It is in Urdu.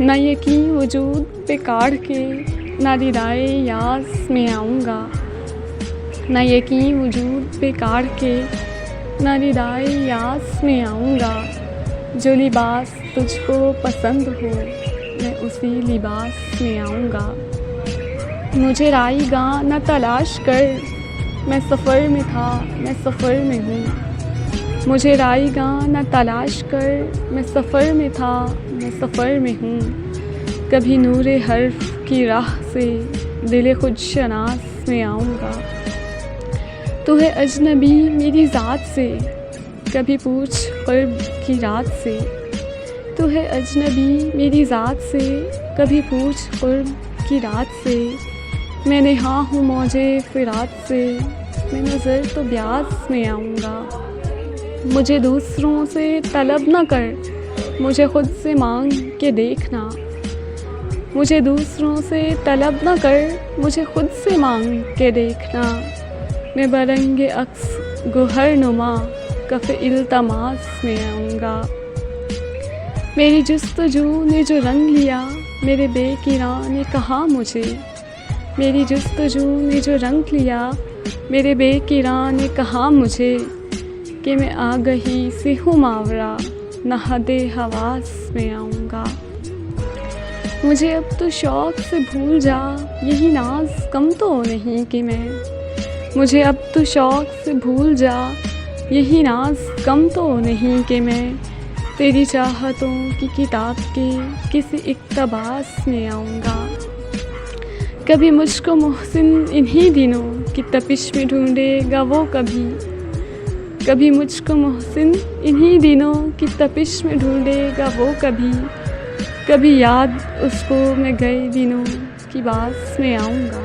نہ یقین وجود پہ کاڑھ کے نہ ردائے یاس میں آؤں گا، نہ یقین وجود پہ کاڑھ کے نہ ردائے یاس میں آؤں گا، جو لباس تجھ کو پسند ہو میں اسی لباس میں آؤں گا۔ مجھے رائے گاہ نہ تلاش کر، میں سفر میں تھا میں سفر میں ہوں، مجھے رائے گاہ نہ تلاش کر، میں سفر میں تھا میں سفر میں ہوں، کبھی نور حرف کی راہ سے دل خود شناس میں آؤں گا۔ تو ہے اجنبی میری ذات سے، کبھی پوچھ قرب کی رات سے، تو ہے اجنبی میری ذات سے، کبھی پوچھ قرب کی رات سے، میں نہاں ہوں موجے فرات سے، میں نظر تو بیاس میں آؤں گا۔ مجھے دوسروں سے طلب نہ کر، مجھے خود سے مانگ کے دیکھنا، مجھے دوسروں سے طلب نہ کر، مجھے خود سے مانگ کے دیکھنا، میں برنگ عکس گوہر نما کف التماس میں آؤں گا۔ میری جستجو نے جو رنگ لیا میرے بے قرار نے کہا مجھے، میری جستجو نے جو رنگ لیا میرے بے قرار نے کہا مجھے، کہ میں آگہی سے ہوں ماورا نہ حد حواس میں آؤں گا۔ مجھے اب تو شوق سے بھول جا، یہی ناز کم تو نہیں کہ میں، مجھے اب تو شوق سے بھول جا، یہی ناز کم تو نہیں کہ میں تیری چاہتوں کی کتاب کے کسی اقتباس میں آؤں گا۔ کبھی مجھ کو محسن انہی دنوں کی تپش میں ڈھونڈے گا وہ، کبھی مجھ کو محسن انہی دنوں کی تپش میں ڈھونڈے گا وہ، کبھی یاد اس کو میں گئے دنوں کی باس میں آؤں گا۔